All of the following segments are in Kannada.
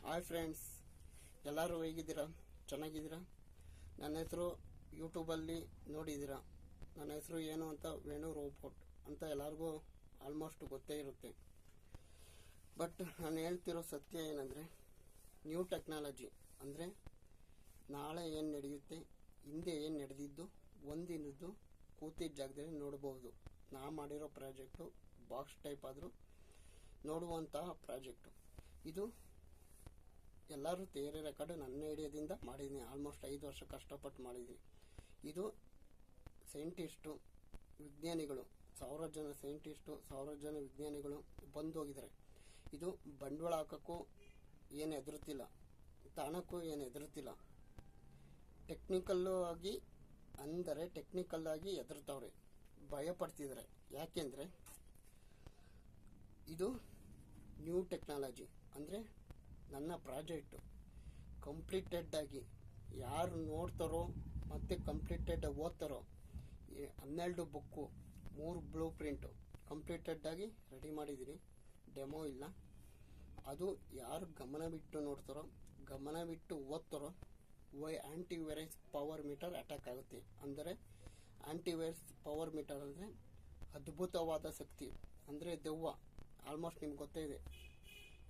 ಹಾಯ್ ಫ್ರೆಂಡ್ಸ್, ಎಲ್ಲರೂ ಹೇಗಿದ್ದೀರಾ? ಚೆನ್ನಾಗಿದ್ದೀರಾ? ನನ್ನ ಹೆಸರು ಯೂಟ್ಯೂಬಲ್ಲಿ ನೋಡಿದ್ದೀರಾ. ನನ್ನ ಹೆಸರು ಏನು ಅಂತ ವೇಣು ರೋಬೋಟ್ ಅಂತ ಎಲ್ಲರಿಗೂ ಆಲ್ಮೋಸ್ಟ್ ಗೊತ್ತೇ ಇರುತ್ತೆ. ಬಟ್ ನಾನು ಹೇಳ್ತಿರೋ ಸತ್ಯ ಏನಂದರೆ, ನ್ಯೂ ಟೆಕ್ನಾಲಜಿ ಅಂದರೆ ನಾಳೆ ಏನು ನಡೆಯುತ್ತೆ, ಹಿಂದೆ ಏನು ನಡೆದಿದ್ದು ಒಂದಿನದ್ದು ಕೂತಿದ್ದ ಜಾಗದಲ್ಲಿ ನೋಡಬಹುದು. ನಾ ಮಾಡಿರೋ ಪ್ರಾಜೆಕ್ಟು ಬಾಕ್ಸ್ ಟೈಪ್ ಆದರೂ ನೋಡುವಂತಹ ಪ್ರಾಜೆಕ್ಟು ಇದು. ಎಲ್ಲರೂ ಥಿಯರಿ ರೆಕಾರ್ಡ್ ನನ್ನ ಐಡಿಯಾದಿಂದ ಮಾಡಿದ್ದೀನಿ. ಆಲ್ಮೋಸ್ಟ್ 5 ವರ್ಷ ಕಷ್ಟಪಟ್ಟು ಮಾಡಿದ್ದೀನಿ. ಇದು ಸೈಂಟಿಸ್ಟು, ವಿಜ್ಞಾನಿಗಳು, 1000 ಜನ ಸೈಂಟಿಸ್ಟು, 1000 ಜನ ವಿಜ್ಞಾನಿಗಳು ಬಂದು ಹೋಗಿದ್ದಾರೆ. ಇದು ಬಂಡವಾಳ ಹಾಕೋಕ್ಕೂ ಏನು ಹೆದರುತ್ತಿಲ್ಲ, ತಾಣಕ್ಕೂ ಏನು ಹೆದರುತ್ತಿಲ್ಲ. ಟೆಕ್ನಿಕಲ್ಲು ಆಗಿ ಅಂದರೆ ಟೆಕ್ನಿಕಲ್ ಆಗಿ ಹೆದರ್ತಾವ್ರೆ, ಭಯ ಪಡ್ತಿದ್ದಾರೆ. ಯಾಕೆಂದರೆ ಇದು ನ್ಯೂ ಟೆಕ್ನಾಲಜಿ ಅಂದರೆ ನನ್ನ ಪ್ರಾಜೆಕ್ಟು ಕಂಪ್ಲೀಟೆಡ್ ಆಗಿ ಯಾರು ನೋಡ್ತಾರೋ ಮತ್ತು ಕಂಪ್ಲೀಟೆಡ್ ಓದ್ತಾರೋ 12 ಬುಕ್ಕು 3 ಬ್ಲೂ ಪ್ರಿಂಟು ಕಂಪ್ಲೀಟೆಡ್ ಆಗಿ ರೆಡಿ ಮಾಡಿದ್ದೀನಿ. ಡೆಮೋ ಇಲ್ಲ. ಅದು ಯಾರು ಗಮನವಿಟ್ಟು ನೋಡ್ತಾರೋ, ಗಮನವಿಟ್ಟು ಓದ್ತಾರೋ ಆಂಟಿವೈರಸ್ ಪವರ್ ಮೀಟರ್ ಅಟ್ಯಾಕ್ ಆಗುತ್ತೆ. ಅಂದರೆ ಆಂಟಿವೈರಸ್ ಪವರ್ ಮೀಟರ್ ಅಂದರೆ ಅದ್ಭುತವಾದ ಶಕ್ತಿ, ಅಂದರೆ ದೆವ್ವ. ಆಲ್ಮೋಸ್ಟ್ ನಿಮ್ಗೆ ಗೊತ್ತೇ ಇದೆ.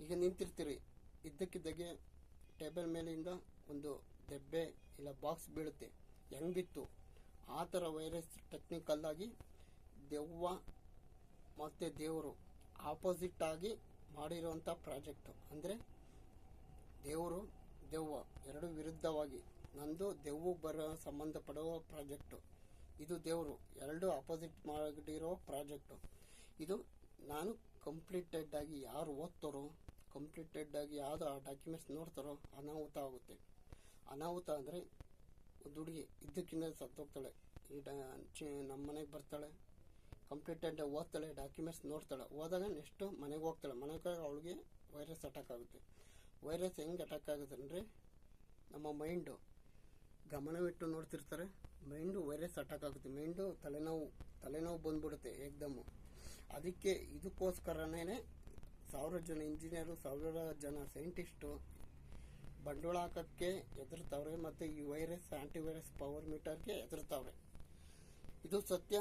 ಈಗ ನಿಂತಿರ್ತೀರಿ, ಇದ್ದಕ್ಕಿದ್ದಾಗೆ ಟೇಬಲ್ ಮೇಲಿಂದ ಒಂದು ದೆಬ್ಬೆ ಇಲ್ಲ ಬಾಕ್ಸ್ ಬೀಳುತ್ತೆ. ಹೆಂಗ್ ಬಿತ್ತು ಆ ಥರ ವೈರಸ್ ಟೆಕ್ನಿಕಲ್ ಆಗಿ ದೆವ್ವ ಮತ್ತು ದೇವರು ಆಪೋಸಿಟ್ ಆಗಿ ಮಾಡಿರುವಂಥ ಪ್ರಾಜೆಕ್ಟು. ಅಂದರೆ ದೇವರು ದೆವ್ವ ಎರಡು ವಿರುದ್ಧವಾಗಿ, ನಂದು ದೆವ್ವಕ್ಕೆ ಬರೋ ಸಂಬಂಧಪಡುವ ಪ್ರಾಜೆಕ್ಟು, ಇದು ದೇವರು ಎರಡು ಆಪೋಸಿಟ್ ಮಾಡಿರೋ ಪ್ರಾಜೆಕ್ಟು. ಇದು ನಾನು ಕಂಪ್ಲೀಟೆಡ್ ಆಗಿ ಯಾರು ಓದ್ತಾರೋ, ಕಂಪ್ಲೀಟೆಡ್ ಆಗಿ ಯಾವುದು ಆ ಡಾಕ್ಯುಮೆಂಟ್ಸ್ ನೋಡ್ತಾರೋ ಅನಾಹುತ ಆಗುತ್ತೆ. ಅನಾಹುತ ಅಂದರೆ ಒಂದು ಹುಡುಗಿ ಇದ್ದಕ್ಕಿಂತ ಸತ್ತೋಗ್ತಾಳೆ. ನಮ್ಮ ಮನೆಗೆ ಬರ್ತಾಳೆ, ಕಂಪ್ಲೀಟೆಡ್ ಓದ್ತಾಳೆ, ಡಾಕ್ಯುಮೆಂಟ್ಸ್ ನೋಡ್ತಾಳೆ. ಹೋದಾಗ ನೆಕ್ಸ್ಟು ಮನೆಗೆ ಹೋಗ್ತಾಳೆ. ಮನೆಗೆ ಅವಳಿಗೆ ವೈರಸ್ ಅಟ್ಯಾಕ್ ಆಗುತ್ತೆ. ವೈರಸ್ ಹೆಂಗೆ ಅಟ್ಯಾಕ್ ಆಗುತ್ತೆ ಅಂದರೆ, ನಮ್ಮ ಮೈಂಡು ಗಮನವಿಟ್ಟು ನೋಡ್ತಿರ್ತಾರೆ, ಮೈಂಡು ವೈರಸ್ ಅಟ್ಯಾಕ್ ಆಗುತ್ತೆ. ಮೈಂಡು ತಲೆನೋವು ಬಂದ್ಬಿಡುತ್ತೆ ಏಕ್ದಮ್ಮು. ಇದಕ್ಕೋಸ್ಕರನೇ 1000 ಜನ ಇಂಜಿನಿಯರು, 1000 ಜನ ಸೈಂಟಿಸ್ಟು ಬಂಡವಾಳ ಹಾಕೋಕ್ಕೆ ಹೆದರ್ತಾವ್ರೆ. ಮತ್ತು ಈ ವೈರಸ್ ಆಂಟಿವೈರಸ್ ಪವರ್ ಮೀಟರ್ಗೆ ಹೆದರ್ತಾವ್ರೆ. ಇದು ಸತ್ಯ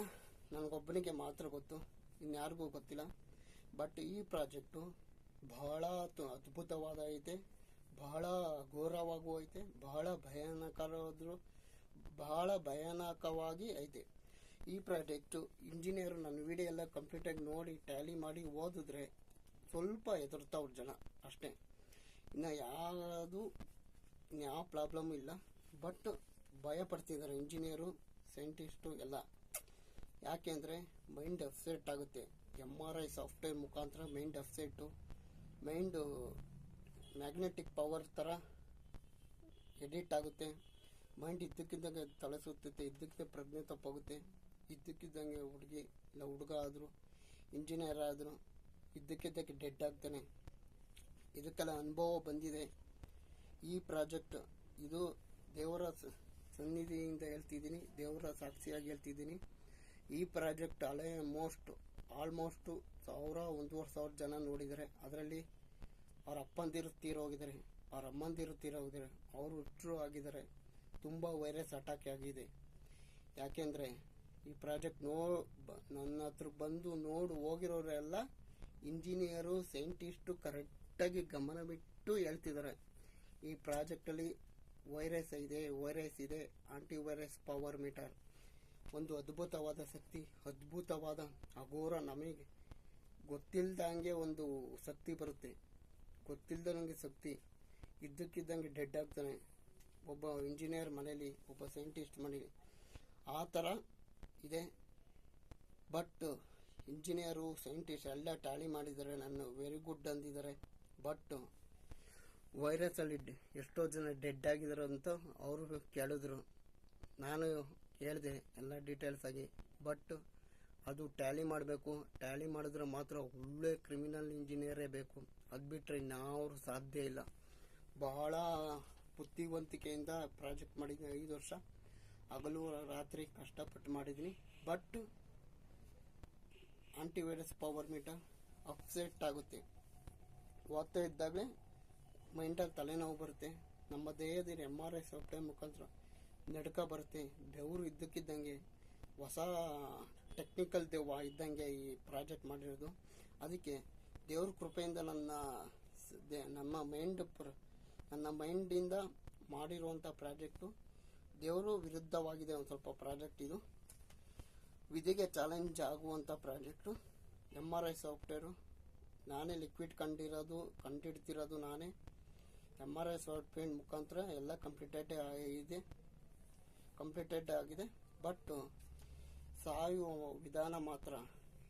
ನನಗೊಬ್ಬನಿಗೆ ಮಾತ್ರ ಗೊತ್ತು, ಇನ್ಯಾರಿಗೂ ಗೊತ್ತಿಲ್ಲ. ಬಟ್ ಈ ಪ್ರಾಜೆಕ್ಟು ಬಹಳ ಅದ್ಭುತವಾದ ಐತೆ, ಬಹಳ ಘೋರವಾಗೂ ಐತೆ, ಬಹಳ ಭಯಾನಕವಾಗಿ ಐತೆ. ಈ ಪ್ರಾಜೆಕ್ಟು ಇಂಜಿನಿಯರು ನನ್ನ ವಿಡಿಯೋ ಎಲ್ಲ ಕಂಪ್ಲೀಟಾಗಿ ನೋಡಿ ಟ್ಯಾಲಿ ಮಾಡಿ ಓದಿದ್ರೆ ಸ್ವಲ್ಪ ಹೆದರ್ತಾವ್ರ ಜನ ಅಷ್ಟೇ. ಇನ್ನು ಯಾವ ಪ್ರಾಬ್ಲಮ್ ಇಲ್ಲ. ಬಟ್ ಭಯ ಪಡ್ತಿದ್ದಾರೆ ಇಂಜಿನಿಯರು, ಸೈಂಟಿಸ್ಟು ಎಲ್ಲ. ಯಾಕೆಂದರೆ ಮೈಂಡ್ ಅಪ್ಸೆಟ್ ಆಗುತ್ತೆ. MRI ಸಾಫ್ಟ್ವೇರ್ ಮುಖಾಂತರ ಮೈಂಡ್ ಅಪ್ಸೆಟ್ಟು, ಮೈಂಡು ಮ್ಯಾಗ್ನೆಟಿಕ್ ಪವರ್ ಥರ ಎಡಿಟ್ ಆಗುತ್ತೆ. ಮೈಂಡ್ ಇದ್ದಕ್ಕಿದ್ದಂಗೆ ತಲೆ ಸುತ್ತುತ್ತೆ, ಇದ್ದಕ್ಕಿದ್ದ ಪ್ರಜ್ಞೆ ತಪ್ಪಾಗುತ್ತೆ. ಇದ್ದಕ್ಕಿದ್ದಂಗೆ ಹುಡುಗಿ ಇಲ್ಲ ಹುಡುಗ ಆದರೂ, ಇಂಜಿನಿಯರ್ ಆದರೂ ಇದ್ದಕ್ಕಿದ್ದಕ್ಕೆ ಡೆಡ್ ಆಗ್ತಾನೆ. ಇದಕ್ಕೆಲ್ಲ ಅನುಭವ ಬಂದಿದೆ. ಈ ಪ್ರಾಜೆಕ್ಟ್ ಇದು ದೇವರ ಸನ್ನಿಧಿಯಿಂದ ಹೇಳ್ತಿದ್ದೀನಿ, ದೇವರ ಸಾಕ್ಷಿಯಾಗಿ ಹೇಳ್ತಿದ್ದೀನಿ. ಈ ಪ್ರಾಜೆಕ್ಟ್ ಆಲ್ಮೋಸ್ಟ್ 1,500 ಜನ ನೋಡಿದ್ದಾರೆ. ಅದರಲ್ಲಿ ಅವ್ರ ಅಪ್ಪಂದಿರು ತೀರೋಗಿದ್ದಾರೆ, ಅವ್ರ ಅಮ್ಮಂದಿರು ತೀರೋಗಿದ್ದಾರೆ, ಅವರು ಹುಟ್ಟರು ಆಗಿದ್ದಾರೆ. ತುಂಬ ವೈರಸ್ ಅಟ್ಯಾಕ್ ಆಗಿದೆ. ಯಾಕೆಂದರೆ ಈ ಪ್ರಾಜೆಕ್ಟ್ ನನ್ನ ಹತ್ರ ಬಂದು ಹೋಗಿರೋರೆಲ್ಲ ಇಂಜಿನಿಯರು, ಸೈಂಟಿಸ್ಟು ಕರೆಕ್ಟಾಗಿ ಗಮನವಿಟ್ಟು ಹೇಳ್ತಿದ್ದಾರೆ. ಈ ಪ್ರಾಜೆಕ್ಟಲ್ಲಿ ವೈರಸ್ ಇದೆ, ಆಂಟಿವೈರಸ್ ಪವರ್ ಮೀಟರ್ ಒಂದು ಅದ್ಭುತವಾದ ಶಕ್ತಿ, ಅದ್ಭುತವಾದ ಅಘೋರ. ನಮಗೆ ಗೊತ್ತಿಲ್ದಂಗೆ ಒಂದು ಶಕ್ತಿ ಬರುತ್ತೆ, ಗೊತ್ತಿಲ್ದಂಗೆ ಶಕ್ತಿ. ಇದ್ದಕ್ಕಿದ್ದಂಗೆ ಡೆಡ್ ಆಗ್ತಾನೆ ಒಬ್ಬ ಇಂಜಿನಿಯರ್ ಮನೇಲಿ, ಒಬ್ಬ ಸೈಂಟಿಸ್ಟ್ ಮನೇಲಿ. ಆ ಥರ ಇದೆ. ಬಟ್ ಇಂಜಿನಿಯರು, ಸೈಂಟಿಸ್ಟ್ ಎಲ್ಲ ಟ್ಯಾಲಿ ಮಾಡಿದ್ದಾರೆ, ನನ್ನ ವೆರಿ ಗುಡ್ ಅಂದಿದ್ದಾರೆ. ಬಟ್ ವೈರಸಲ್ಲಿ ಎಷ್ಟೋ ಜನ ಡೆಡ್ ಆಗಿದ್ದಾರೆ ಅಂತ ಅವರು ಕೇಳಿದ್ರು. ನಾನು ಹೇಳಿದೆ ಎಲ್ಲ ಡೀಟೇಲ್ಸ್ ಆಗಿ. ಬಟ್ ಅದು ಟ್ಯಾಲಿ ಮಾಡಬೇಕು, ಟ್ಯಾಲಿ ಮಾಡಿದ್ರೆ ಮಾತ್ರ ಒಳ್ಳೆ ಕ್ರಿಮಿನಲ್ ಇಂಜಿನಿಯರೇ ಬೇಕು. ಅದು ಬಿಟ್ಟರೆ ಇನ್ಯಾವರು ಸಾಧ್ಯ ಇಲ್ಲ. ಬಹಳ ಬುದ್ಧಿವಂತಿಕೆಯಿಂದ ಪ್ರಾಜೆಕ್ಟ್ ಮಾಡಿದ್ದೀನಿ. 5 ವರ್ಷ ಹಗಲು ರಾತ್ರಿ ಕಷ್ಟಪಟ್ಟು ಮಾಡಿದ್ದೀನಿ. But antivirus power meter upset ಆಗುತ್ತೆ. ಓದ್ತಾ ಇದ್ದಾಗಲೇ ಮೈಂಡಲ್ಲಿ ತಲೆನೋವು ಬರುತ್ತೆ. ನಮ್ಮ ದೇಹದಲ್ಲಿ MRI ಸಾಫ್ಟ್ವೇರ್ ಮುಖಾಂತರ ನಡುಕ ಬರುತ್ತೆ. ಬೆವರು ಇದ್ದಕ್ಕಿದ್ದಂಗೆ ಹೊಸ ಟೆಕ್ನಿಕಲ್ ಇದ್ದಂಗೆ ಈ ಪ್ರಾಜೆಕ್ಟ್ ಮಾಡಿರೋದು. ಅದಕ್ಕೆ ದೇವ್ರ ಕೃಪೆಯಿಂದ ನನ್ನ ಮೈಂಡಿಂದ ಮಾಡಿರುವಂಥ ಪ್ರಾಜೆಕ್ಟು ದೇವರು ವಿರುದ್ಧವಾಗಿದೆ ಒಂದು ಸ್ವಲ್ಪ ಪ್ರಾಜೆಕ್ಟ್. ಇದು ವಿಧಿಗೆ ಚಾಲೆಂಜ್ ಆಗುವಂಥ ಪ್ರಾಜೆಕ್ಟು. MRI ಸಾಫ್ಟ್ವೇರು ನಾನೇ ಲಿಕ್ವಿಡ್ ಕಂಡಿಡ್ತಿರೋದು ನಾನೇ. MRI ಸಾಫ್ಟ್ವೇರ್ ಮುಖಾಂತರ ಎಲ್ಲ ಕಂಪ್ಲೀಟೆಡ್ ಆಗಿದೆ. ಬಟ್ ಸಾಯುವ ವಿಧಾನ ಮಾತ್ರ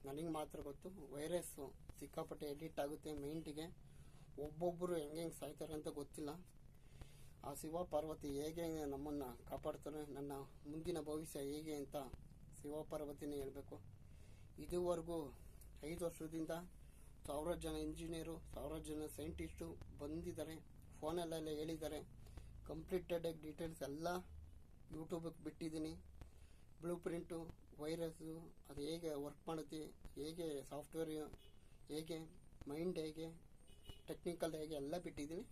ನನಗೆ ಮಾತ್ರ ಗೊತ್ತು. ವೈರಸ್ಸು ಸಿಕ್ಕಾಪಟ್ಟೆ ಎಡಿಟ್ ಆಗುತ್ತೆ ಮೈಂಡಿಗೆ. ಒಬ್ಬೊಬ್ಬರು ಹೆಂಗೆ ಸಾಯ್ತಾರೆ ಅಂತ ಗೊತ್ತಿಲ್ಲ. ಆ ಶಿವ ಪಾರ್ವತಿ ಹೇಗೆ ನಮ್ಮನ್ನು ಕಾಪಾಡ್ತಾರೆ, ನನ್ನ ಮುಂದಿನ ಭವಿಷ್ಯ ಹೇಗೆ ಅಂತ ಶಿವ ಪಾರ್ವತಿನೇ ಹೇಳಬೇಕು. ಇದುವರೆಗೂ 5 ವರ್ಷದಿಂದ 1000 ಜನ ಇಂಜಿನಿಯರು, 1000 ಜನ ಸೈಂಟಿಸ್ಟು ಬಂದಿದ್ದಾರೆ. ಫೋನಲ್ಲೆಲ್ಲ ಹೇಳಿದ್ದಾರೆ. ಕಂಪ್ಲೀಟೆಡ್ ಡೀಟೇಲ್ಸ್ ಎಲ್ಲ ಯೂಟ್ಯೂಬಿಗೆ ಬಿಟ್ಟಿದ್ದೀನಿ. ಬ್ಲೂ ಪ್ರಿಂಟು, ವೈರಸ್ಸು ಅದು ಹೇಗೆ ವರ್ಕ್ ಮಾಡುತ್ತೆ, ಹೇಗೆ ಸಾಫ್ಟ್ವೇರ್ ಹೇಗೆ, ಮೈಂಡ್ ಹೇಗೆ, ಟೆಕ್ನಿಕಲ್ ಹೇಗೆ ಎಲ್ಲ ಬಿಟ್ಟಿದ್ದೀನಿ.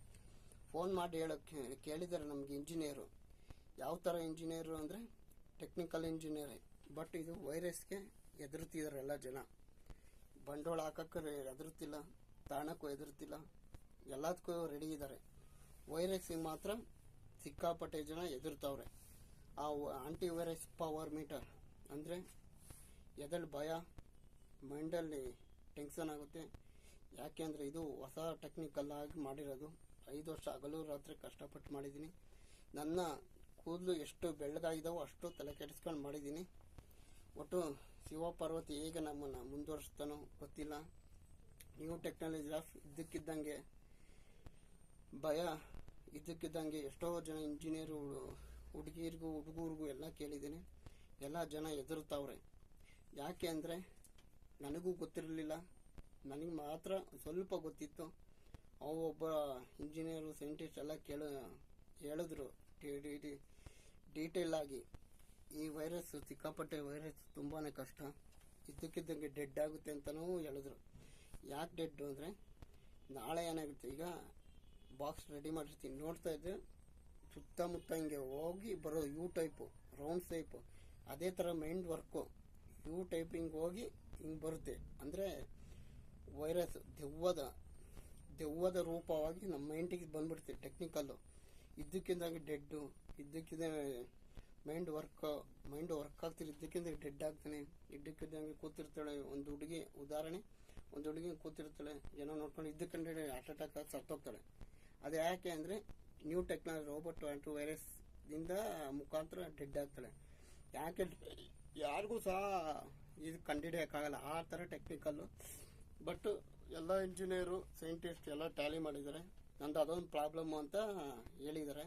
ಫೋನ್ ಮಾಡಿ ಹೇಳೋಕ್ಕೆ ಕೇಳಿದ್ದಾರೆ ನಮಗೆ ಇಂಜಿನಿಯರು. ಯಾವ ಥರ ಇಂಜಿನಿಯರು ಅಂದರೆ ಟೆಕ್ನಿಕಲ್ ಇಂಜಿನಿಯರೇ. ಬಟ್ ಇದು ವೈರಸ್ಗೆ ಹೆದರ್ತಿದ್ದಾರೆ ಎಲ್ಲ ಜನ. ಬಂಡವಾಳ ಹಾಕೋಕ್ಕೆ ಹೆದರ್ತಿಲ್ಲ, ತಾಣಕ್ಕೂ ಹೆದರ್ತಿಲ್ಲ, ಎಲ್ಲದಕ್ಕೂ ರೆಡಿ ಇದ್ದಾರೆ. ವೈರಸ್ಸಿಗೆ ಮಾತ್ರ ಸಿಕ್ಕಾಪಟ್ಟೆ ಜನ ಹೆದರ್ತಾವ್ರೆ. ಆ ಆಂಟಿ ವೈರಸ್ ಪವರ್ ಮೀಟರ್ ಅಂದರೆ ಎದಳು ಭಯ, ಮೈಂಡಲ್ಲಿ ಟೆನ್ಷನ್ ಆಗುತ್ತೆ. ಯಾಕೆಂದರೆ ಇದು ಹೊಸ ಟೆಕ್ನಿಕಲ್ ಆಗಿ ಮಾಡಿರೋದು. 5 ವರ್ಷ ಹಗಲು ರಾತ್ರಿ ಕಷ್ಟಪಟ್ಟು ಮಾಡಿದ್ದೀನಿ. ನನ್ನ ಕೂದಲು ಎಷ್ಟು ಬೆಳ್ಳಗಾಗಿದ್ದಾವೋ ಅಷ್ಟು ತಲೆ ಕೆಡಿಸ್ಕೊಂಡು ಮಾಡಿದ್ದೀನಿ. ಒಟ್ಟು ಶಿವ ಪಾರ್ವತಿ ಹೇಗೆ ನಮ್ಮನ್ನು ಮುಂದುವರಿಸ್ತಾನೋ ಗೊತ್ತಿಲ್ಲ. ನ್ಯೂ ಟೆಕ್ನಾಲಜಿ ಇದ್ದಕ್ಕಿದ್ದಂಗೆ ಭಯ, ಇದ್ದಕ್ಕಿದ್ದಂಗೆ ಎಷ್ಟೋ ಜನ ಇಂಜಿನಿಯರು ಹುಡುಗರಿಗೂ ಎಲ್ಲ ಕೇಳಿದ್ದೀನಿ. ಎಲ್ಲ ಜನ ಹೆದರ್ತಾವ್ರೆ. ಯಾಕೆ ಅಂದರೆ ನನಗೂ ಗೊತ್ತಿರಲಿಲ್ಲ, ನನಗೆ ಮಾತ್ರ ಸ್ವಲ್ಪ ಗೊತ್ತಿತ್ತು. ಒಬ್ಬ ಇಂಜಿನಿಯರು ಸೈಂಟಿಸ್ಟ್ ಎಲ್ಲ ಹೇಳಿದ್ರು ಡೀಟೇಲ್ ಆಗಿ. ಈ ವೈರಸ್ ಸಿಕ್ಕಾಪಟ್ಟೆ ವೈರಸ್ ತುಂಬಾ ಕಷ್ಟ, ಇದ್ದಕ್ಕಿದ್ದಂಗೆ ಡೆಡ್ ಆಗುತ್ತೆ ಅಂತಲೂ ಹೇಳಿದ್ರು. ಯಾಕೆ ಡೆಡ್ ಅಂದರೆ ನಾಳೆ ಏನಾಗುತ್ತೆ, ಈಗ ಬಾಕ್ಸ್ ರೆಡಿ ಮಾಡಿರ್ತೀನಿ ನೋಡ್ತಾ ಇದ್ದೆ, ಸುತ್ತಮುತ್ತ ಹಿಂಗೆ ಹೋಗಿ ಬರೋ ಟೈಪು, ರೌಂಡ್ ಟೈಪು, ಅದೇ ಥರ ಮೈಂಡ್ ವರ್ಕು ಟೈಪ್ ಹಿಂಗೆ ಹೋಗಿ ಹಿಂಗೆ ಬರುತ್ತೆ. ಅಂದರೆ ವೈರಸ್ ದೆವ್ವದ ರೂಪವಾಗಿ ನಮ್ಮ ಮೈಂಡಿಗೆ ಬಂದ್ಬಿಡುತ್ತೆ. ಟೆಕ್ನಿಕಲ್ಲು ಇದ್ದಕ್ಕಿದ್ದಂಗೆ ಡೆಡ್ಡು, ಇದ್ದಕ್ಕಿದ್ದ ಮೈಂಡ್ ವರ್ಕ್ ಆಗ್ತಿಲ್ಲ, ಇದ್ದಕ್ಕಿದ್ದಂಗೆ ಡೆಡ್ ಆಗ್ತಾನೆ. ಇದ್ದಕ್ಕಿದ್ದಂಗೆ ಕೂತಿರ್ತಾಳೆ ಒಂದು ಹುಡುಗಿ, ಉದಾಹರಣೆ ಒಂದು ಹುಡುಗಿ ಕೂತಿರ್ತಾಳೆ, ಏನೋ ನೋಡ್ಕೊಂಡು ಇದ್ದಕ್ಕಂಡೆ ಹಾರ್ಟ್ ಅಟ್ಯಾಕ್ ಆಗಿ ಸತ್ತೋಗ್ತಾಳೆ. ಅದು ಯಾಕೆ ಅಂದರೆ ನ್ಯೂ ಟೆಕ್ನಾಲಜಿ ರೋಬೋಟ್ ಆಂಟಿ ವೈರಸ್ದಿಂದ ಮುಖಾಂತರ ಡೆಡ್ ಆಗ್ತಾಳೆ. ಯಾಕೆ ಯಾರಿಗೂ ಸಹ ಇದು ಕಂಡುಹಿಡಿಯೋಕ್ಕಾಗಲ್ಲ ಆ ಥರ ಟೆಕ್ನಿಕಲ್ಲು. ಬಟ್ ಎಲ್ಲ ಇಂಜಿನಿಯರು ಸೈಂಟಿಸ್ಟ್ ಎಲ್ಲ ಟ್ಯಾಲಿ ಮಾಡಿದ್ದಾರೆ. ನಂದು ಅದೊಂದು ಪ್ರಾಬ್ಲಮ್ಮು ಅಂತ ಹೇಳಿದ್ದಾರೆ.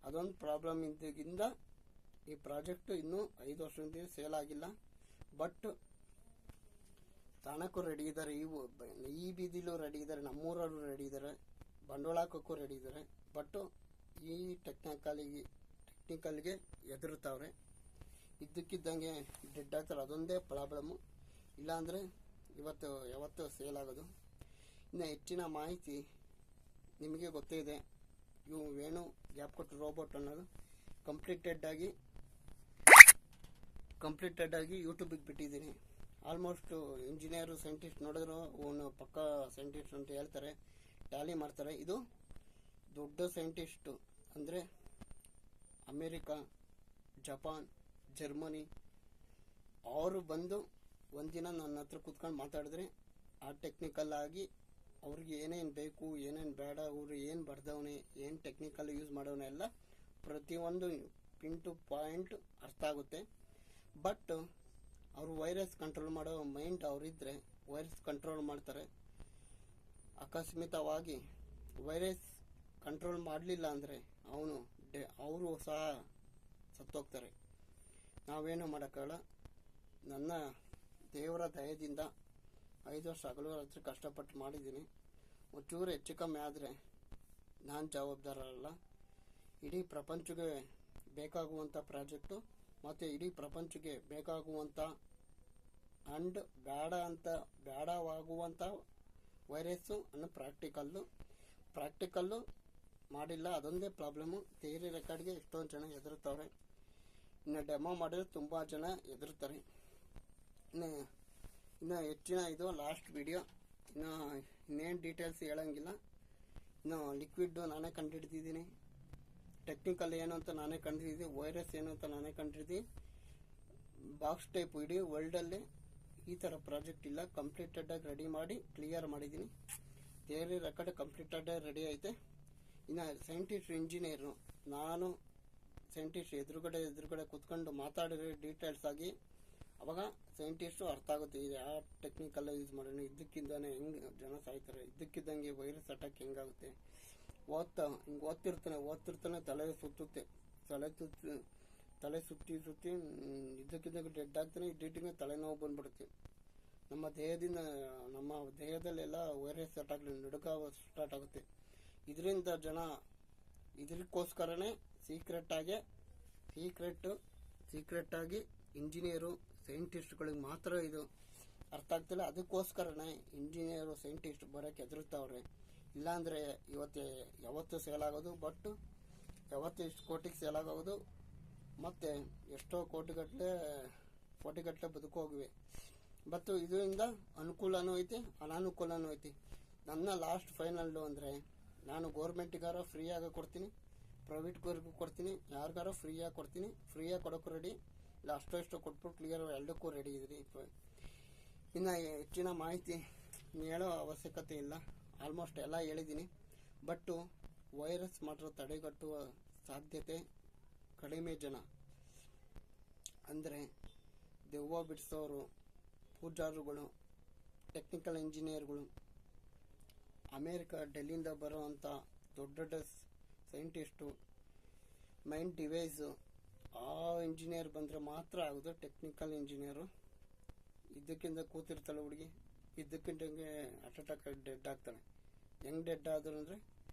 ಅದೊಂದು ಪ್ರಾಬ್ಲಮ್ ಇಂದ ಈ ಪ್ರಾಜೆಕ್ಟು ಇನ್ನೂ 5 ವರ್ಷದಿಂದ ಸೇಲ್ ಆಗಿಲ್ಲ. ಬಟ್ ತಾಣಕ್ಕೂ ರೆಡಿ ಇದ್ದಾರೆ, ಈ ಬೀದಿಲೂ ರೆಡಿ ಇದ್ದಾರೆ, ನಮ್ಮೂರವರು ರೆಡಿ ಇದ್ದಾರೆ, ಬಂಡವಾಳ ಹಾಕೋಕ್ಕೂ ರೆಡಿ ಇದ್ದಾರೆ. ಬಟ್ ಈ ಟೆಕ್ನಿಕಲ್ಗೆ ಹೆದರ್ತಾವ್ರೆ. ಇದ್ದಕ್ಕಿದ್ದಂಗೆ ಡೆಡ್ ಆಗ್ತಾರೆ. ಅದೊಂದೇ ಪ್ರಾಬ್ಲಮ್ಮು. ಇಲ್ಲಾಂದರೆ ಯಾವತ್ತೂ ಸೇಲ್ ಆಗೋದು. ಇನ್ನು ಹೆಚ್ಚಿನ ಮಾಹಿತಿ ನಿಮಗೆ ಗೊತ್ತೇ ಇದೆ. ವೇಣು ಗ್ಯಾಪ್ ಕೊಟ್ಟು ರೋಬೋಟ್ ಅನ್ನೋದು ಕಂಪ್ಲೀಟೆಡ್ ಆಗಿ ಯೂಟ್ಯೂಬಿಗೆ ಬಿಟ್ಟಿದ್ದೀನಿ. ಆಲ್ಮೋಸ್ಟ್ ಇಂಜಿನಿಯರು ಸೈಂಟಿಸ್ಟ್ ನೋಡಿದ್ರು ಅವನು ಪಕ್ಕ ಸೈಂಟಿಸ್ಟ್ ಅಂತ ಹೇಳ್ತಾರೆ, ಟ್ಯಾಲಿ ಮಾಡ್ತಾರೆ. ಇದು ದೊಡ್ಡ ಸೈಂಟಿಸ್ಟು ಅಂದರೆ ಅಮೇರಿಕಾ, ಜಪಾನ್, ಜರ್ಮನಿ ಅವರು ಬಂದು ಒಂದಿನ ನನ್ನ ಹತ್ರ ಕೂತ್ಕೊಂಡು ಮಾತಾಡಿದ್ರೆ ಆ ಟೆಕ್ನಿಕಲ್ ಆಗಿ ಅವ್ರಿಗೆ ಏನೇನು ಬೇಕು, ಏನೇನು ಬೇಡ, ಅವರು ಏನು ಬರ್ದವನೆ, ಏನು ಟೆಕ್ನಿಕಲ್ ಯೂಸ್ ಮಾಡೋನೆ ಎಲ್ಲ ಪ್ರತಿಯೊಂದು ಪಿನ್ ಟು ಪಾಯಿಂಟ್ ಅರ್ಥ ಆಗುತ್ತೆ. ಬಟ್ ಅವರು ವೈರಸ್ ಕಂಟ್ರೋಲ್ ಮಾಡೋ ಮೈಂಡ್ ಅವರಿದ್ದರೆ ವೈರಸ್ ಕಂಟ್ರೋಲ್ ಮಾಡ್ತಾರೆ. ಅಕಸ್ಮಿತವಾಗಿ ವೈರಸ್ ಕಂಟ್ರೋಲ್ ಮಾಡಲಿಲ್ಲ ಅಂದರೆ ಅವರು ಸಹ ಸತ್ತೋಗ್ತಾರೆ. ನಾವೇನು ಮಾಡೋಕ್ಕಾಗಲ್ಲ. ನನ್ನ ದೇವರ ದಯದಿಂದ 5 ವರ್ಷ ಹಗಲು ರಾತ್ರಿ ಕಷ್ಟಪಟ್ಟು ಮಾಡಿದ್ದೀನಿ. ಒಂಚೂರು ಹೆಚ್ಚು ಕಮ್ಮಿ ಆದರೆ ನಾನು ಜವಾಬ್ದಾರರಲ್ಲ. ಇಡೀ ಪ್ರಪಂಚಕ್ಕೆ ಬೇಕಾಗುವಂಥ ಪ್ರಾಜೆಕ್ಟು ಮತ್ತು ಇಡೀ ಪ್ರಪಂಚಕ್ಕೆ ಬೇಕಾಗುವಂಥ ಬೇಡವಾಗುವಂಥ ವೈರಸ್ಸು ಅನ್ನೋ ಪ್ರಾಕ್ಟಿಕಲ್ಲು. ಪ್ರಾಕ್ಟಿಕಲ್ಲು ಮಾಡಿಲ್ಲ, ಅದೊಂದೇ ಪ್ರಾಬ್ಲಮ್ಮು. ಥಿಯರಿ ರೆಕಾರ್ಡ್ಗೆ ಎಷ್ಟೊಂದು ಜನ ಹೆದರ್ತಾವ್ರೆ. ಇನ್ನು ಡೆಮೋ ಮಾಡಿದ್ರೆ ತುಂಬ ಜನ ಹೆದರ್ತಾರೆ. ಇನ್ನು ಹೆಚ್ಚಿನ ಇದು ಲಾಸ್ಟ್ ವಿಡಿಯೋ. ಇನ್ನೇನು ಡೀಟೇಲ್ಸ್ ಹೇಳೋಂಗಿಲ್ಲ. ಇನ್ನು ಲಿಕ್ವಿಡ್ಡು ನಾನೇ ಕಂಡುಹಿಡ್ದಿದ್ದೀನಿ, ಟೆಕ್ನಿಕಲ್ ಏನು ಅಂತ ನಾನೇ ಕಂಡುಹಿಡಿದಿದ್ದೀನಿ, ವೈರಸ್ ಏನು ಅಂತ ನಾನೇ ಕಂಡುಹಿಡಿದು, ಬಾಕ್ಸ್ ಟೈಪ್ ಇಡೀ ವರ್ಲ್ಡಲ್ಲಿ ಈ ಥರ ಪ್ರಾಜೆಕ್ಟ್ ಇಲ್ಲ. ಕಂಪ್ಲೀಟೆಡಾಗಿ ರೆಡಿ ಮಾಡಿ ಕ್ಲಿಯರ್ ಮಾಡಿದ್ದೀನಿ. ಥಿಯರಿ ರೆಕಾರ್ಡ್ ಕಂಪ್ಲೀಟೆಡಾಗಿ ರೆಡಿ ಐತೆ. ಇನ್ನು ಸೈಂಟಿಸ್ಟ್ ಇಂಜಿನಿಯರು, ನಾನು ಸೈಂಟಿಸ್ಟ್ ಎದುರುಗಡೆ ಕೂತ್ಕೊಂಡು ಮಾತಾಡಿರೋ ಡೀಟೇಲ್ಸ್ ಆಗಿ ಅವಾಗ ಸೈಂಟಿಸ್ಟು ಅರ್ಥ ಆಗುತ್ತೆ ಇದು ಯಾವ ಟೆಕ್ನಿಕಲ್ಲ ಯೂಸ್ ಮಾಡೋಣ, ಇದಕ್ಕಿಂತಾನೆ ಹೆಂಗೆ ಜನ ಸಾಯ್ತಾರೆ, ಇದಕ್ಕಿದ್ದಂಗೆ ವೈರಸ್ ಅಟ್ಯಾಕ್ ಹೆಂಗಾಗುತ್ತೆ. ಹಿಂಗೆ ಓದ್ತಿರ್ತಾನೆ ತಲೆ ಸುತ್ತಿ ಇದಕ್ಕಿದ್ದಂಗೆ ಡೆಡ್ ಆಗ್ತಾನೆ. ಇದ್ದಿಟ್ಟಿಗೆ ತಲೆನೋವು ಬಂದ್ಬಿಡುತ್ತೆ. ನಮ್ಮ ದೇಹದಲ್ಲೆಲ್ಲ ವೈರಸ್ ಅಟ್ಯಾಕ್ ನಡುಕ ಸ್ಟಾರ್ಟ್ ಆಗುತ್ತೆ. ಇದರಿಂದ ಜನ ಇದಕ್ಕೋಸ್ಕರನೇ ಸೀಕ್ರೆಟ್ಟಾಗಿ ಇಂಜಿನಿಯರು ಸೈಂಟಿಸ್ಟ್ಗಳಿಗೆ ಮಾತ್ರ ಇದು ಅರ್ಥ ಆಗ್ತಿಲ್ಲ. ಅದಕ್ಕೋಸ್ಕರನೇ ಇಂಜಿನಿಯರು ಸೈಂಟಿಸ್ಟ್ ಬರೋಕ್ಕೆ ಹೆದರ್ತಾವ್ರೆ. ಇಲ್ಲಾಂದರೆ ಯಾವತ್ತೂ ಸೇಲ್ ಆಗೋದು, ಬಟ್ ಯಾವತ್ತೂ ಇಷ್ಟು ಕೋಟಿಗೆ ಸೇಲ್ ಆಗೋದು, ಮತ್ತು ಎಷ್ಟೋ ಕೋಟಿಗಟ್ಟಲೆ ಬದುಕೋಗಿವೆ. ಮತ್ತು ಇದರಿಂದ ಅನುಕೂಲನೂ ಐತಿ, ಅನಾನುಕೂಲನೂ ಐತಿ. ನನ್ನ ಲಾಸ್ಟ್ ಫೈನಲ್ಲು ಅಂದರೆ ನಾನು ಗೌರ್ಮೆಂಟಿಗಾರ ಫ್ರೀಯಾಗಿ ಕೊಡ್ತೀನಿ, ಪ್ರೈವೇಟ್ಗವ್ರಿಗೂ ಕೊಡ್ತೀನಿ, ಯಾರಿಗಾರ ಫ್ರೀಯಾಗಿ ಕೊಡ್ತೀನಿ. ಫ್ರೀಯಾಗಿ ಕೊಡೋಕ್ಕೂ ರೆಡಿ, ಇಲ್ಲ ಅಷ್ಟೋ ಕೊಟ್ಬಿಟ್ಟು ಕ್ಲಿಯರ್ ಎರಡಕ್ಕೂ ರೆಡಿ ಇದ್ರಿ. ಇನ್ನು ಹೆಚ್ಚಿನ ಮಾಹಿತಿ ಹೇಳೋ ಅವಶ್ಯಕತೆ ಇಲ್ಲ, ಆಲ್ಮೋಸ್ಟ್ ಎಲ್ಲ ಹೇಳಿದ್ದೀನಿ. ಬಟ್ಟು ವೈರಸ್ ಮಾತ್ರ ತಡೆಗಟ್ಟುವ ಸಾಧ್ಯತೆ ಕಡಿಮೆ. ಜನ ಅಂದರೆ ದೆವ್ವ ಬಿಡಿಸೋರು, ಪೂಜಾರುಗಳು, ಟೆಕ್ನಿಕಲ್ ಇಂಜಿನಿಯರ್ಗಳು, ಡೆಲ್ಲಿಯಿಂದ ಬರೋವಂಥ ದೊಡ್ಡ ಸೈಂಟಿಸ್ಟು, ಮೈಂಡ್ ಡಿವೈಸು, ಆ ಇಂಜಿನಿಯರ್ ಬಂದರೆ ಮಾತ್ರ ಆಗೋದು ಟೆಕ್ನಿಕಲ್ ಇಂಜಿನಿಯರು. ಇದಕ್ಕಿಂತ ಕೂತಿರ್ತಾಳೆ ಹುಡುಗಿ, ಇದಕ್ಕಿಂತಂಗೆ ಹಾರ್ಟ್ ಅಟ್ಯಾಕ್ ಡೆಡ್ ಆಗ್ತಾಳೆ. ಹೆಂಗೆ ಡೆಡ್ ಆದ್ರು ಅಂದರೆ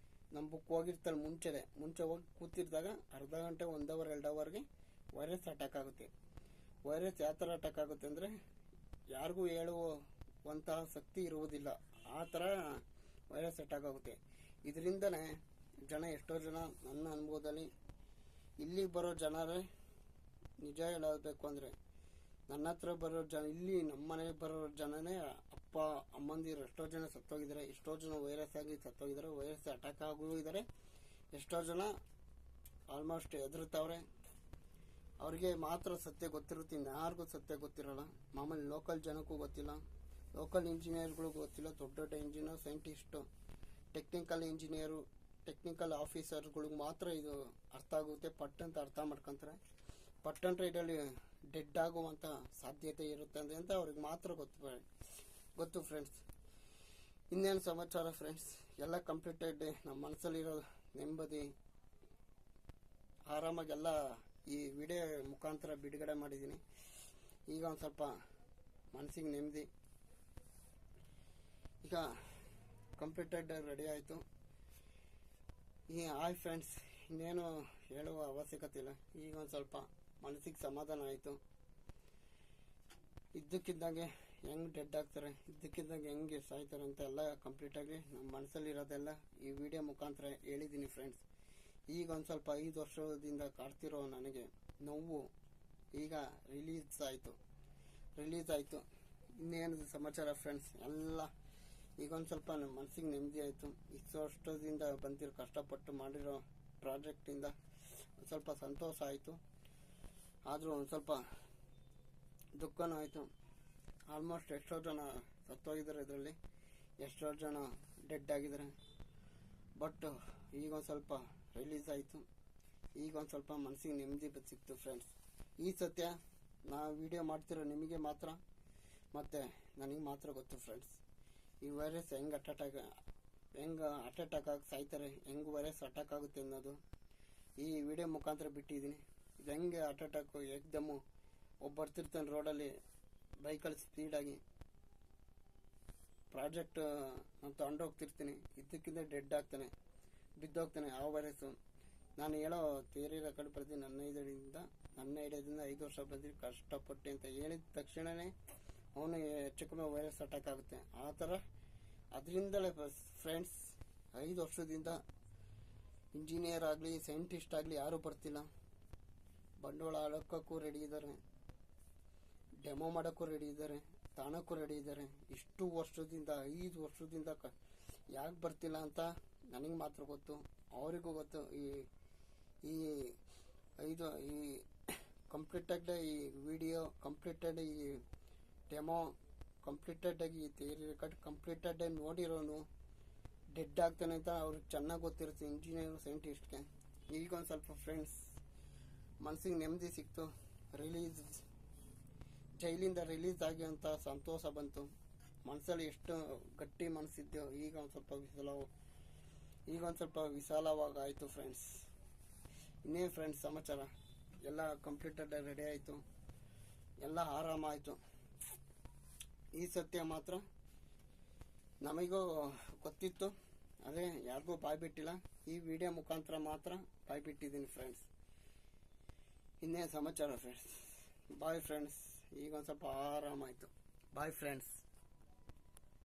ನಮ್ಮ ಬುಕ್ ಹೋಗಿರ್ತಾಳೆ ಮುಂಚೆ ಹೋಗಿ ಕೂತಿರ್ದಾಗ ಅರ್ಧ ಗಂಟೆ 1 ಅವರ್ 2 ಅವರ್ಗೆ ವೈರಸ್ ಅಟ್ಯಾಕ್ ಆಗುತ್ತೆ. ವೈರಸ್ ಯಾವ ಥರ ಅಟ್ಯಾಕ್ ಆಗುತ್ತೆ ಅಂದರೆ ಯಾರಿಗೂ ಹೇಳುವಂತಹ ಶಕ್ತಿ ಇರುವುದಿಲ್ಲ, ಆ ಥರ ವೈರಸ್ ಅಟ್ಯಾಕ್ ಆಗುತ್ತೆ. ಇದರಿಂದನೇ ಎಷ್ಟೋ ಜನ ನನ್ನ ಅನುಭವದಲ್ಲಿ ಇಲ್ಲಿಗೆ ಬರೋ ಜನರೇ, ನಿಜ ಹೇಳಬೇಕು ಅಂದರೆ ನನ್ನ ಹತ್ರ ಬರೋ ಇಲ್ಲಿ ನಮ್ಮ ಮನೆಗೆ ಬರೋ ಜನನೇ ಅಪ್ಪ ಅಮ್ಮಂದಿರು ಎಷ್ಟೋ ಜನ ಸತ್ತೋಗಿದ್ದಾರೆ, ಎಷ್ಟೋ ಜನ ವೈರಸ್ ಆಗಿ ಸತ್ತೋಗಿದ್ದಾರೆ, ವೈರಸ್ ಅಟ್ಯಾಕ್ ಆಗೂ ಇದ್ದಾರೆ. ಎಷ್ಟೋ ಜನ ಆಲ್ಮೋಸ್ಟ್ ಹೆದರ್ತಾವ್ರೆ. ಅವ್ರಿಗೆ ಮಾತ್ರ ಸತ್ಯ ಗೊತ್ತಿರುತ್ತೆ, ಇನ್ಯಾರಿಗೂ ಸತ್ಯ ಗೊತ್ತಿರೋಲ್ಲ. ಮಾಮೂಲಿ ಲೋಕಲ್ ಜನಕ್ಕೂ ಗೊತ್ತಿಲ್ಲ, ಲೋಕಲ್ ಇಂಜಿನಿಯರ್ಗಳಿಗೂ ಗೊತ್ತಿಲ್ಲ. ದೊಡ್ಡ engineer, scientist, technical engineer, technical ಆಫೀಸರ್ಗಳಿಗೆ ಮಾತ್ರ ಇದು ಅರ್ಥ ಆಗುತ್ತೆ. ಪಟ್ಟಂತ ಅರ್ಥ ಮಾಡ್ಕೊತಾರೆ. ಪಟ್ಟಂತ ಇದರಲ್ಲಿ ಡೆಡ್ ಆಗುವಂಥ ಸಾಧ್ಯತೆ ಇರುತ್ತೆ ಅಂತ ಅವ್ರಿಗೆ ಮಾತ್ರ ಗೊತ್ತು ಫ್ರೆಂಡ್ಸ್. ಇನ್ನೇನು ಸಮಾಚಾರ ಫ್ರೆಂಡ್ಸ್, ಎಲ್ಲ ಕಂಪ್ಲೀಟೆಡ್. ನಮ್ಮ ಮನಸ್ಸಲ್ಲಿರೋ ನೆಮ್ಮದಿ ಆರಾಮಾಗೆಲ್ಲ ಈ ವಿಡಿಯೋ ಮುಖಾಂತರ ಬಿಡುಗಡೆ ಮಾಡಿದ್ದೀನಿ. ಈಗ ಒಂದು ಸ್ವಲ್ಪ ಮನಸ್ಸಿಗೆ ನೆಮ್ಮದಿ. ಈಗ ಕಂಪ್ಲೀಟೆಡ್ ರೆಡಿ ಆಯಿತು. ಹಾಯ್ ಫ್ರೆಂಡ್ಸ್, ಇನ್ನೇನು ಹೇಳುವ ಅವಶ್ಯಕತೆ ಇಲ್ಲ. ಈಗ ಒಂದು ಸ್ವಲ್ಪ ಮನಸ್ಸಿಗೆ ಸಮಾಧಾನ ಆಯಿತು. ಇದ್ದಕ್ಕಿದ್ದಂಗೆ ಹೆಂಗೆ ಡೆಡ್ ಆಗ್ತಾರೆ, ಇದ್ದಕ್ಕಿದ್ದಂಗೆ ಹೆಂಗೆ ಸಾಯ್ತಾರೆ ಅಂತ ಎಲ್ಲ ಕಂಪ್ಲೀಟಾಗಿ ನಮ್ಮ ಮನಸ್ಸಲ್ಲಿರೋದೆಲ್ಲ ಈ ವಿಡಿಯೋ ಮುಖಾಂತರ ಹೇಳಿದ್ದೀನಿ ಫ್ರೆಂಡ್ಸ್. ಈಗ ಒಂದು ಸ್ವಲ್ಪ 5 ವರ್ಷದಿಂದ ಕಾಡ್ತಿರೋ ನನಗೆ ನೋವು ಈಗ ರಿಲೀಸ್ ಆಯಿತು. ಇನ್ನೇನು ಸಮಾಚಾರ ಫ್ರೆಂಡ್ಸ್, ಎಲ್ಲ ಈಗ ಒಂದು ಸ್ವಲ್ಪ ನಮ್ಮ ಮನಸ್ಸಿಗೆ ನೆಮ್ಮದಿ ಆಯಿತು. ಇಷ್ಟು ವರ್ಷದಿಂದ ಬಂದಿರೋ ಕಷ್ಟಪಟ್ಟು ಮಾಡಿರೋ ಪ್ರಾಜೆಕ್ಟಿಂದ ಒಂದು ಸ್ವಲ್ಪ ಸಂತೋಷ ಆಯಿತು. ಆದರೂ ಒಂದು ಸ್ವಲ್ಪ ದುಃಖನೂ ಆಯಿತು. ಆಲ್ಮೋಸ್ಟ್ ಎಷ್ಟೋ ಜನ ಸತ್ತೋಗಿದ್ದಾರೆ, ಇದರಲ್ಲಿ ಎಷ್ಟೋ ಜನ ಡೆಡ್ ಆಗಿದ್ದಾರೆ. ಬಟ್ ಈಗ ಒಂದು ಸ್ವಲ್ಪ ರಿಲೀಸ್ ಆಯಿತು. ಈಗ ಒಂದು ಸ್ವಲ್ಪ ಮನಸ್ಸಿಗೆ ನೆಮ್ಮದಿ ಸಿಕ್ತು ಫ್ರೆಂಡ್ಸ್. ಈ ಸತ್ಯ ನಾ ವಿಡಿಯೋ ಮಾಡ್ತಿರೋ ನಿಮಗೆ ಮಾತ್ರ ಮತ್ತು ನನಗೆ ಮಾತ್ರ ಗೊತ್ತು ಫ್ರೆಂಡ್ಸ್. ಈ ವೈರಸ್ ಹೆಂಗೆ ಹಾರ್ಟ್ ಅಟ್ಯಾಕ್ ಆಗಿ ಸಾಯ್ತಾರೆ, ಹೆಂಗೆ ವೈರಸ್ ಅಟ್ಯಾಕ್ ಆಗುತ್ತೆ ಅನ್ನೋದು ಈ ವಿಡಿಯೋ ಮುಖಾಂತರ ಬಿಟ್ಟಿದ್ದೀನಿ. ಇದು ಹೆಂಗೆ ಹಾರ್ಟ್ ಅಟ್ಯಾಕು ಏಕ್ದಮ್ಮು ಒಬ್ಬ ಬರ್ತಿರ್ತಾನೆ ರೋಡಲ್ಲಿ ಬೈಕಲ್ಲಿ ಸ್ಪೀಡಾಗಿ, ಪ್ರಾಜೆಕ್ಟ್ ನಾನು ತಗೊಂಡೋಗ್ತಿರ್ತೀನಿ, ಇದಕ್ಕಿಂತ ಡೆಡ್ ಆಗ್ತಾನೆ, ಬಿದ್ದೋಗ್ತಾನೆ. ಆ ವೈರಸ್ಸು ನಾನು ಹೇಳೋ ಥಿಯರಿ ರೆಕಾರ್ಡ್ ಬರ್ದು ನನ್ನ ಐಡಿಯಾದಿಂದ 5 ವರ್ಷ ಬಂದು ಕಷ್ಟಪಟ್ಟು ಅಂತ ಹೇಳಿದ ತಕ್ಷಣವೇ ಅವನು ಹೆಚ್ಚು ಕಮ್ಮಿ ವೈರಸ್ ಅಟ್ಯಾಕ್ ಆಗುತ್ತೆ. ಆ ಥರ ಅದರಿಂದಲೇ ಫ್ರೆಂಡ್ಸ್ 5 ವರ್ಷದಿಂದ ಇಂಜಿನಿಯರ್ ಆಗಲಿ ಸೈಂಟಿಸ್ಟ್ ಆಗಲಿ ಯಾರೂ ಬರ್ತಿಲ್ಲ. ಬಂಡವಾಳ ಹಾಕೋಕ್ಕೂ ರೆಡಿ ಇದ್ದಾರೆ, ಡೆಮೋ ಮಾಡೋಕ್ಕೂ ರೆಡಿ ಇದ್ದಾರೆ, ತಾಣಕ್ಕೂ ರೆಡಿ ಇದ್ದಾರೆ. ಇಷ್ಟು ವರ್ಷದಿಂದ 5 ವರ್ಷದಿಂದ ಯಾಕೆ ಬರ್ತಿಲ್ಲ ಅಂತ ನನಗೆ ಮಾತ್ರ ಗೊತ್ತು, ಅವರಿಗೂ ಗೊತ್ತು. ಈ ಕಂಪ್ಲೀಟೆಡ್ ಈ ವಿಡಿಯೋ ಕಂಪ್ಲೀಟೆಡ್ ಈ ಡೆಮೋ ಕಂಪ್ಲೀಟೆಡ್ ಆಗಿ ಥಿಯರಿ ರೆಕಾರ್ಡ್ ಕಂಪ್ಲೀಟೆಡ್ ನೋಡಿರೋನು ಡೆಡ್ ಆಗ್ತಾನೆ ಅಂತ ಅವ್ರಿಗೆ ಚೆನ್ನಾಗಿ ಗೊತ್ತಿರುತ್ತೆ ಇಂಜಿನಿಯರ್ ಸೈಂಟಿಸ್ಟ್ಗೆ. ಈಗೊಂದು ಸ್ವಲ್ಪ ಫ್ರೆಂಡ್ಸ್ ಮನಸ್ಸಿಗೆ ನೆಮ್ಮದಿ ಸಿಕ್ತು. ಜೈಲಿಂದ ರಿಲೀಸ್ ಆಗಿ ಅಂತ ಸಂತೋಷ ಬಂತು. ಮನಸ್ಸಲ್ಲಿ ಎಷ್ಟು ಗಟ್ಟಿ ಮನಸ್ಸಿದ್ದೆವು ಈಗ ಒಂದು ಸ್ವಲ್ಪ ವಿಶಾಲವಾಗಾಯಿತು ಫ್ರೆಂಡ್ಸ್. ಇನ್ನೇನು ಫ್ರೆಂಡ್ಸ್ ಸಮಾಚಾರ, ಎಲ್ಲ ಕಂಪ್ಲೀಟೆಡ್ ರೆಡಿ ಆಯಿತು, ಎಲ್ಲ ಆರಾಮಾಯಿತು. ಈ ಸತ್ಯ ಮಾತ್ರ ನಮಗೂ ಗೊತ್ತಿತ್ತು, ಅದೇ ಯಾರಿಗೂ ಬಾಯ್ಬಿಟ್ಟಿಲ್ಲ. ಈ ವಿಡಿಯೋ ಮುಖಾಂತರ ಮಾತ್ರ ಬಾಯ್ಬಿಟ್ಟಿದ್ದೀನಿ ಫ್ರೆಂಡ್ಸ್. ಇನ್ನೇನು ಸಮಾಚಾರ ಫ್ರೆಂಡ್ಸ್, ಬಾಯ್ ಫ್ರೆಂಡ್ಸ್. ಈಗ ಒಂದು ಸ್ವಲ್ಪ ಆರಾಮಾಯಿತು. Bye friends.